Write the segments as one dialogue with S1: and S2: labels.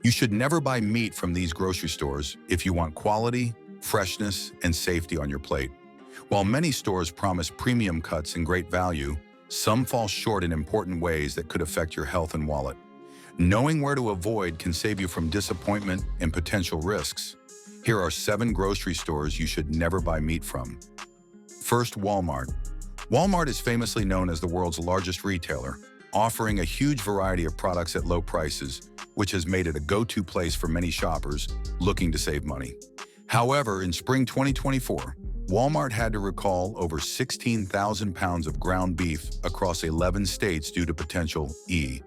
S1: You should never buy meat from these grocery stores if you want quality, freshness, and safety on your plate. While many stores promise premium cuts and great value, some fall short in important ways that could affect your health and wallet. Knowing where to avoid can save you from disappointment and potential risks. Here are 7 grocery stores you should never buy meat from. First, Walmart. Walmart is famously known as the world's largest retailer, offering a huge variety of products at low prices, which has made it a go-to place for many shoppers looking to save money. However, in spring 2024, Walmart had to recall over 16,000 pounds of ground beef across 11 states due to potential E.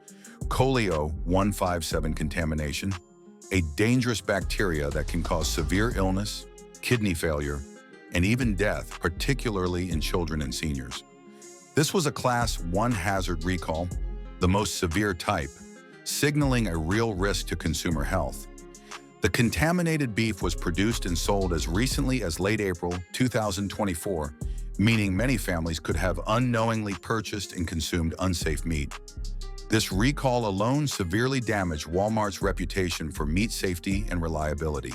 S1: coli 157 contamination, a dangerous bacteria that can cause severe illness, kidney failure, and even death, particularly in children and seniors. This was a Class 1 hazard recall, the most severe type, signaling a real risk to consumer health. The contaminated beef was produced and sold as recently as late April 2024, meaning many families could have unknowingly purchased and consumed unsafe meat. This recall alone severely damaged Walmart's reputation for meat safety and reliability.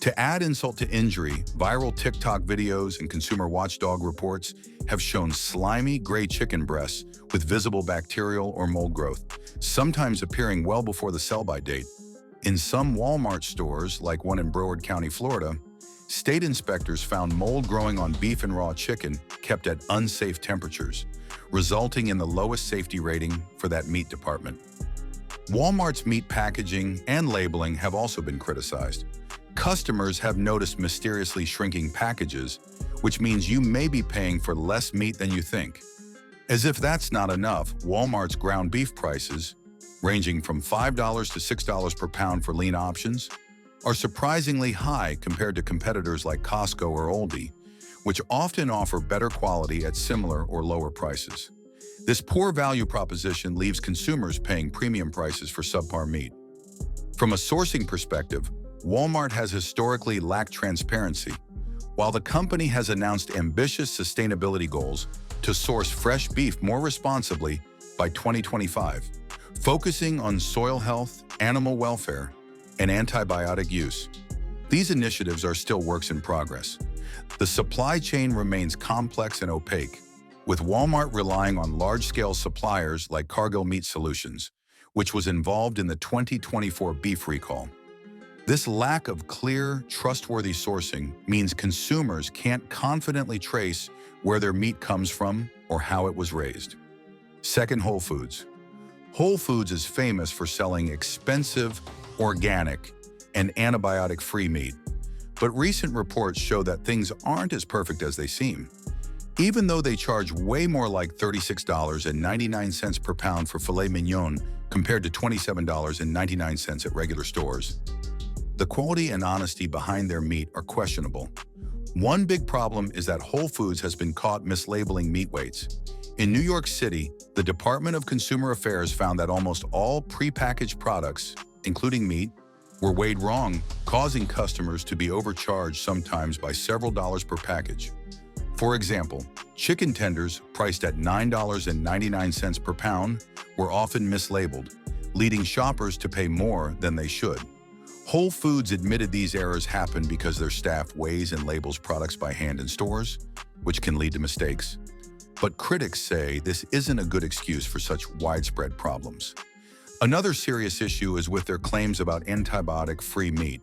S1: To add insult to injury, viral TikTok videos and consumer watchdog reports have shown slimy gray chicken breasts with visible bacterial or mold growth, sometimes appearing well before the sell-by date. In some Walmart stores, like one in Broward County, Florida, state inspectors found mold growing on beef and raw chicken kept at unsafe temperatures, resulting in the lowest safety rating for that meat department. Walmart's meat packaging and labeling have also been criticized. Customers have noticed mysteriously shrinking packages, which means you may be paying for less meat than you think. As if that's not enough, Walmart's ground beef prices, ranging from $5 to $6 per pound for lean options, are surprisingly high compared to competitors like Costco or Aldi, which often offer better quality at similar or lower prices. This poor value proposition leaves consumers paying premium prices for subpar meat. From a sourcing perspective, Walmart has historically lacked transparency. While the company has announced ambitious sustainability goals to source fresh beef more responsibly by 2025, focusing on soil health, animal welfare, and antibiotic use. These initiatives are still works in progress. The supply chain remains complex and opaque, with Walmart relying on large-scale suppliers like Cargill Meat Solutions, which was involved in the 2024 beef recall. This lack of clear, trustworthy sourcing means consumers can't confidently trace where their meat comes from or how it was raised. Second, Whole Foods. Whole Foods is famous for selling expensive, organic, and antibiotic-free meat. But recent reports show that things aren't as perfect as they seem. Even though they charge way more like $36.99 per pound for filet mignon compared to $27.99 at regular stores, the quality and honesty behind their meat are questionable. One big problem is that Whole Foods has been caught mislabeling meat weights. In New York City, the Department of Consumer Affairs found that almost all prepackaged products, including meat, were weighed wrong, causing customers to be overcharged sometimes by several dollars per package. For example, chicken tenders priced at $9.99 per pound were often mislabeled, leading shoppers to pay more than they should. Whole Foods admitted these errors happen because their staff weighs and labels products by hand in stores, which can lead to mistakes. But critics say this isn't a good excuse for such widespread problems. Another serious issue is with their claims about antibiotic-free meat.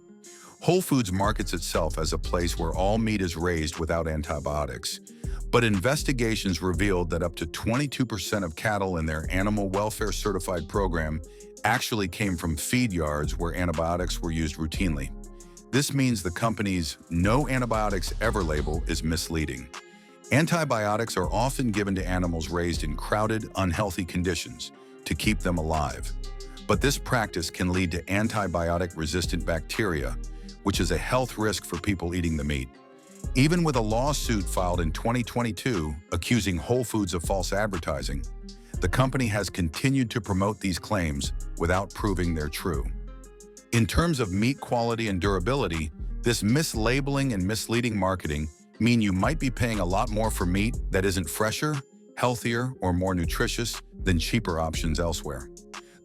S1: Whole Foods markets itself as a place where all meat is raised without antibiotics, but investigations revealed that up to 22% of cattle in their animal welfare certified program actually came from feed yards where antibiotics were used routinely. This means the company's "no antibiotics ever" label is misleading. Antibiotics are often given to animals raised in crowded, unhealthy conditions to keep them alive. But this practice can lead to antibiotic-resistant bacteria, which is a health risk for people eating the meat. Even with a lawsuit filed in 2022 accusing Whole Foods of false advertising, the company has continued to promote these claims without proving they're true. In terms of meat quality and durability, this mislabeling and misleading marketing mean you might be paying a lot more for meat that isn't fresher, healthier, or more nutritious than cheaper options elsewhere.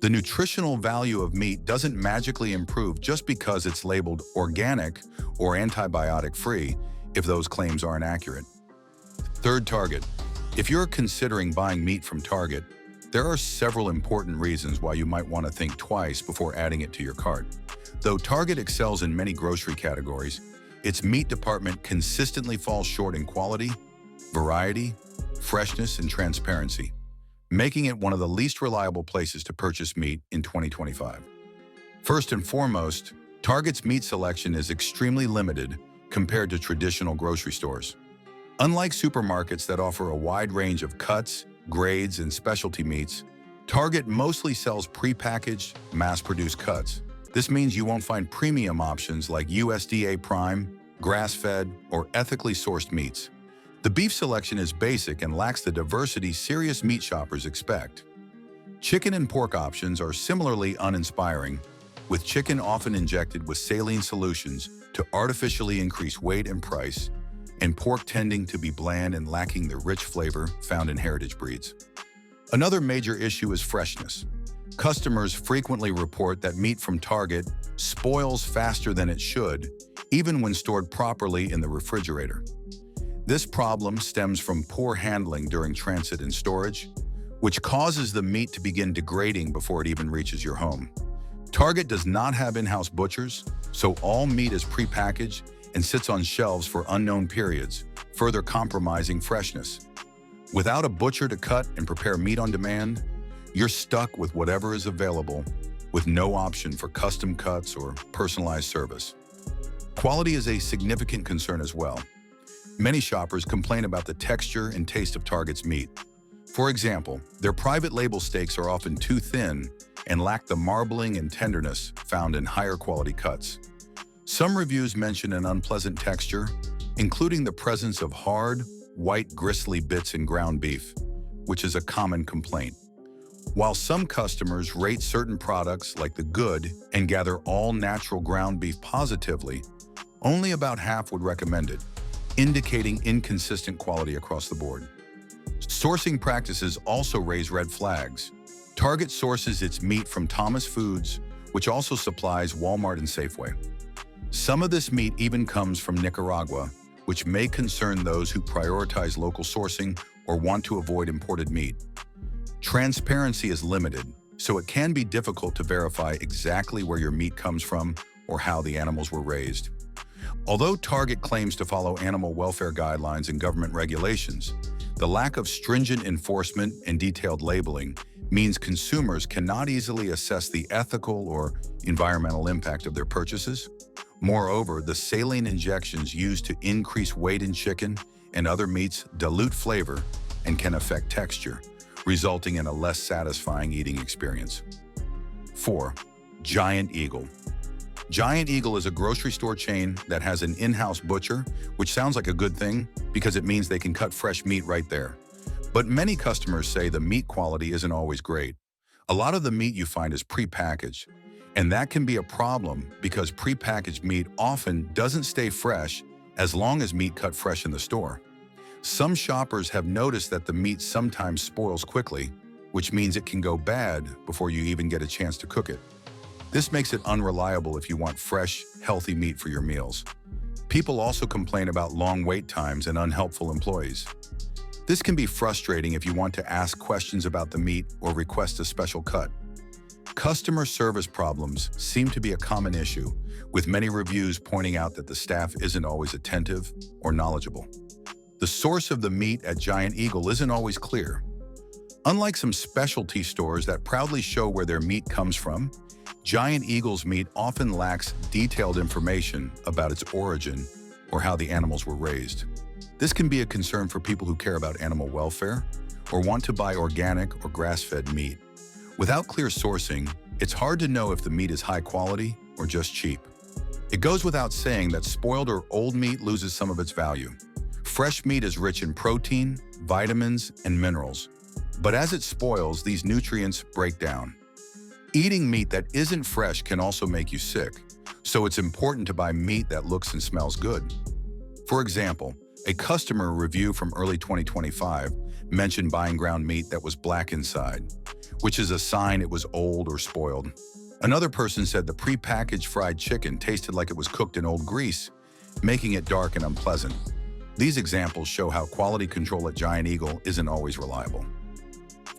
S1: The nutritional value of meat doesn't magically improve just because it's labeled organic or antibiotic-free if those claims aren't accurate. Third, Target. If you're considering buying meat from Target, there are several important reasons why you might want to think twice before adding it to your cart. Though Target excels in many grocery categories, its meat department consistently falls short in quality, variety, freshness, and transparency, making it one of the least reliable places to purchase meat in 2025. First and foremost, Target's meat selection is extremely limited compared to traditional grocery stores. Unlike supermarkets that offer a wide range of cuts, grades, and specialty meats, Target mostly sells prepackaged, mass-produced cuts. This means you won't find premium options like USDA Prime, grass-fed, or ethically sourced meats. The beef selection is basic and lacks the diversity serious meat shoppers expect. Chicken and pork options are similarly uninspiring, with chicken often injected with saline solutions to artificially increase weight and price, and pork tending to be bland and lacking the rich flavor found in heritage breeds. Another major issue is freshness. Customers frequently report that meat from Target spoils faster than it should, even when stored properly in the refrigerator. This problem stems from poor handling during transit and storage, which causes the meat to begin degrading before it even reaches your home. Target does not have in-house butchers, so all meat is prepackaged and sits on shelves for unknown periods, further compromising freshness. Without a butcher to cut and prepare meat on demand, you're stuck with whatever is available, with no option for custom cuts or personalized service. Quality is a significant concern as well. Many shoppers complain about the texture and taste of Target's meat. For example, their private label steaks are often too thin and lack the marbling and tenderness found in higher quality cuts. Some reviews mention an unpleasant texture, including the presence of hard, white, gristly bits in ground beef, which is a common complaint. While some customers rate certain products like the good and gather all natural ground beef positively, only about half would recommend it, indicating inconsistent quality across the board. Sourcing practices also raise red flags. Target sources its meat from Thomas Foods, which also supplies Walmart and Safeway. Some of this meat even comes from Nicaragua, which may concern those who prioritize local sourcing or want to avoid imported meat. Transparency is limited, so it can be difficult to verify exactly where your meat comes from or how the animals were raised. Although Target claims to follow animal welfare guidelines and government regulations, the lack of stringent enforcement and detailed labeling means consumers cannot easily assess the ethical or environmental impact of their purchases. Moreover, the saline injections used to increase weight in chicken and other meats dilute flavor and can affect texture, resulting in a less satisfying eating experience. 4. Giant Eagle. Giant Eagle is a grocery store chain that has an in-house butcher, which sounds like a good thing because it means they can cut fresh meat right there. But many customers say the meat quality isn't always great. A lot of the meat you find is prepackaged, and that can be a problem because prepackaged meat often doesn't stay fresh as long as meat cut fresh in the store. Some shoppers have noticed that the meat sometimes spoils quickly, which means it can go bad before you even get a chance to cook it. This makes it unreliable if you want fresh, healthy meat for your meals. People also complain about long wait times and unhelpful employees. This can be frustrating if you want to ask questions about the meat or request a special cut. Customer service problems seem to be a common issue, with many reviews pointing out that the staff isn't always attentive or knowledgeable. The source of the meat at Giant Eagle isn't always clear. Unlike some specialty stores that proudly show where their meat comes from, Giant Eagle's meat often lacks detailed information about its origin or how the animals were raised. This can be a concern for people who care about animal welfare or want to buy organic or grass-fed meat. Without clear sourcing, it's hard to know if the meat is high quality or just cheap. It goes without saying that spoiled or old meat loses some of its value. Fresh meat is rich in protein, vitamins, and minerals. But as it spoils, these nutrients break down. Eating meat that isn't fresh can also make you sick, so it's important to buy meat that looks and smells good. For example, a customer review from early 2025 mentioned buying ground meat that was black inside, which is a sign it was old or spoiled. Another person said the prepackaged fried chicken tasted like it was cooked in old grease, making it dark and unpleasant. These examples show how quality control at Giant Eagle isn't always reliable.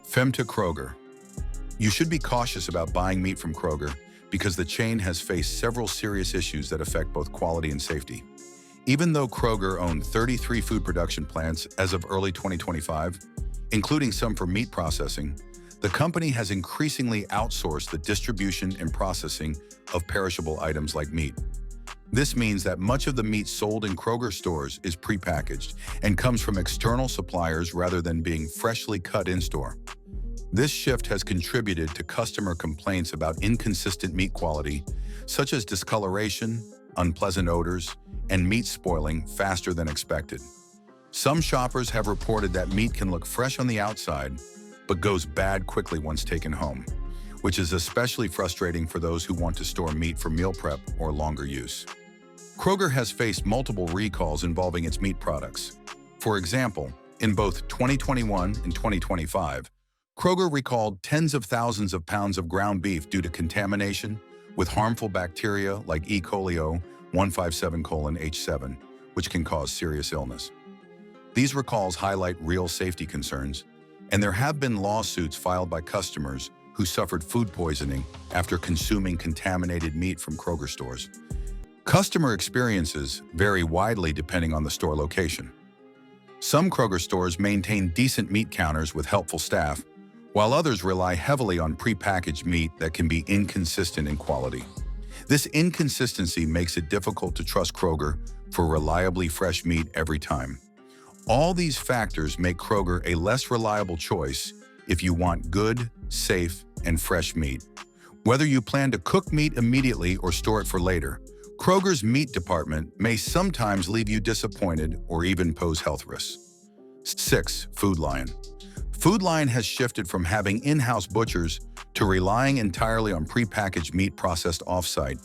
S1: Femto Kroger. You should be cautious about buying meat from Kroger because the chain has faced several serious issues that affect both quality and safety. Even though Kroger owned 33 food production plants as of early 2025, including some for meat processing, the company has increasingly outsourced the distribution and processing of perishable items like meat. This means that much of the meat sold in Kroger stores is prepackaged and comes from external suppliers rather than being freshly cut in-store. This shift has contributed to customer complaints about inconsistent meat quality, such as discoloration, unpleasant odors, and meat spoiling faster than expected. Some shoppers have reported that meat can look fresh on the outside, but goes bad quickly once taken home, which is especially frustrating for those who want to store meat for meal prep or longer use. Kroger has faced multiple recalls involving its meat products. For example, in both 2021 and 2025, Kroger recalled tens of thousands of pounds of ground beef due to contamination with harmful bacteria like E. coli 157:H7, which can cause serious illness. These recalls highlight real safety concerns, and there have been lawsuits filed by customers who suffered food poisoning after consuming contaminated meat from Kroger stores. Customer experiences vary widely depending on the store location. Some Kroger stores maintain decent meat counters with helpful staff, while others rely heavily on prepackaged meat that can be inconsistent in quality. This inconsistency makes it difficult to trust Kroger for reliably fresh meat every time. All these factors make Kroger a less reliable choice if you want good, safe, and fresh meat. Whether you plan to cook meat immediately or store it for later, Kroger's meat department may sometimes leave you disappointed or even pose health risks. 6. Food Lion. Food Lion has shifted from having in-house butchers to relying entirely on prepackaged meat processed off-site.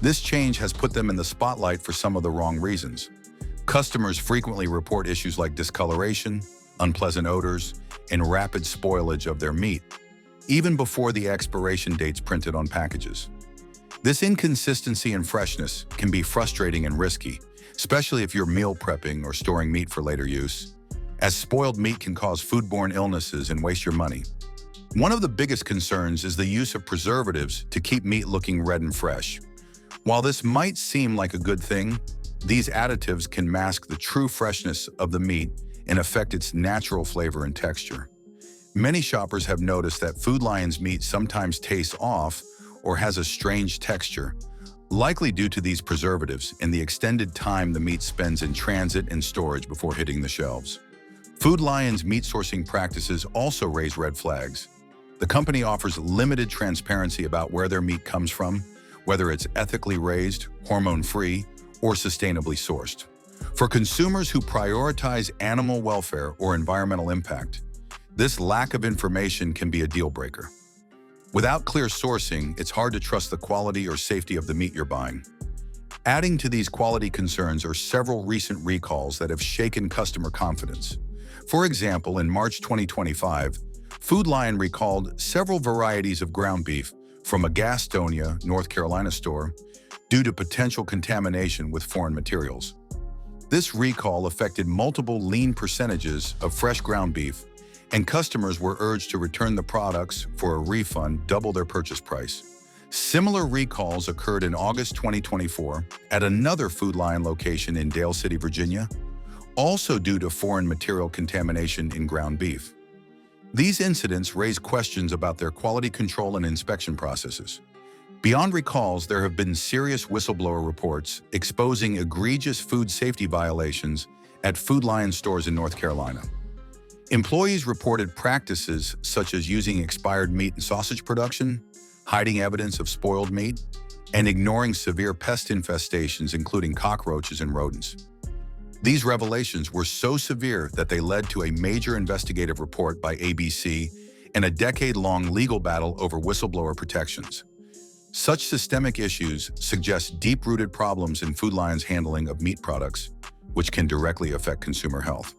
S1: This change has put them in the spotlight for some of the wrong reasons. Customers frequently report issues like discoloration, unpleasant odors, and rapid spoilage of their meat, even before the expiration dates printed on packages. This inconsistency in freshness can be frustrating and risky, especially if you're meal prepping or storing meat for later use, as spoiled meat can cause foodborne illnesses and waste your money. One of the biggest concerns is the use of preservatives to keep meat looking red and fresh. While this might seem like a good thing, these additives can mask the true freshness of the meat and affect its natural flavor and texture. Many shoppers have noticed that Food Lion's meat sometimes tastes off or has a strange texture, likely due to these preservatives and the extended time the meat spends in transit and storage before hitting the shelves. Food Lion's meat sourcing practices also raise red flags. The company offers limited transparency about where their meat comes from, whether it's ethically raised, hormone-free, or sustainably sourced. For consumers who prioritize animal welfare or environmental impact, this lack of information can be a deal breaker. Without clear sourcing, it's hard to trust the quality or safety of the meat you're buying. Adding to these quality concerns are several recent recalls that have shaken customer confidence. For example, in March 2025, Food Lion recalled several varieties of ground beef from a Gastonia, North Carolina store due to potential contamination with foreign materials. This recall affected multiple lean percentages of fresh ground beef, and customers were urged to return the products for a refund double their purchase price. Similar recalls occurred in August 2024 at another Food Lion location in Dale City, Virginia, also due to foreign material contamination in ground beef. These incidents raise questions about their quality control and inspection processes. Beyond recalls, there have been serious whistleblower reports exposing egregious food safety violations at Food Lion stores in North Carolina. Employees reported practices such as using expired meat in sausage production, hiding evidence of spoiled meat, and ignoring severe pest infestations, including cockroaches and rodents. These revelations were so severe that they led to a major investigative report by ABC and a decade-long legal battle over whistleblower protections. Such systemic issues suggest deep-rooted problems in Food Lion's handling of meat products, which can directly affect consumer health.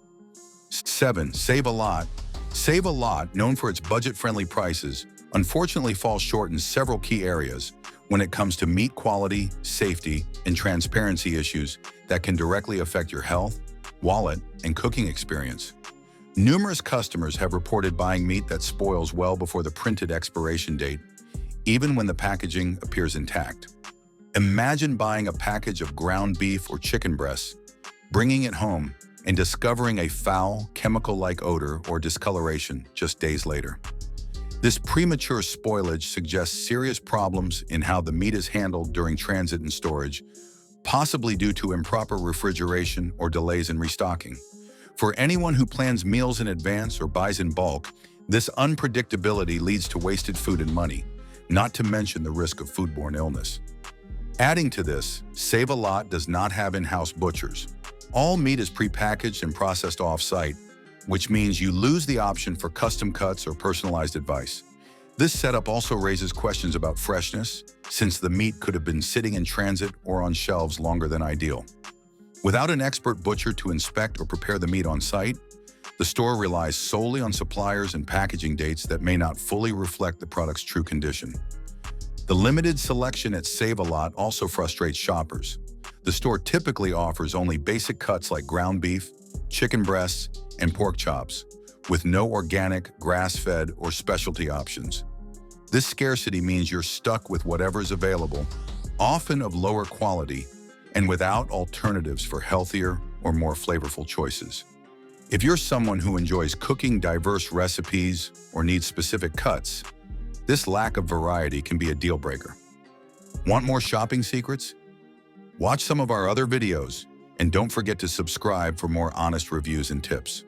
S1: 7. Save a Lot. Save a Lot, known for its budget-friendly prices, unfortunately falls short in several key areas when it comes to meat quality, safety, and transparency issues that can directly affect your health, wallet, and cooking experience. Numerous customers have reported buying meat that spoils well before the printed expiration date, even when the packaging appears intact. Imagine buying a package of ground beef or chicken breasts, bringing it home, and discovering a foul, chemical-like odor or discoloration just days later. This premature spoilage suggests serious problems in how the meat is handled during transit and storage, possibly due to improper refrigeration or delays in restocking. For anyone who plans meals in advance or buys in bulk, this unpredictability leads to wasted food and money, not to mention the risk of foodborne illness. Adding to this, Save a Lot does not have in-house butchers. All meat is prepackaged and processed off-site, which means you lose the option for custom cuts or personalized advice. This setup also raises questions about freshness, since the meat could have been sitting in transit or on shelves longer than ideal. Without an expert butcher to inspect or prepare the meat on site, the store relies solely on suppliers and packaging dates that may not fully reflect the product's true condition. The limited selection at Save a Lot also frustrates shoppers. The store typically offers only basic cuts like ground beef, chicken breasts, and pork chops, with no organic, grass-fed, or specialty options. This scarcity means you're stuck with whatever's available, often of lower quality, and without alternatives for healthier or more flavorful choices. If you're someone who enjoys cooking diverse recipes or needs specific cuts, this lack of variety can be a deal breaker. Want more shopping secrets? Watch some of our other videos, and don't forget to subscribe for more honest reviews and tips.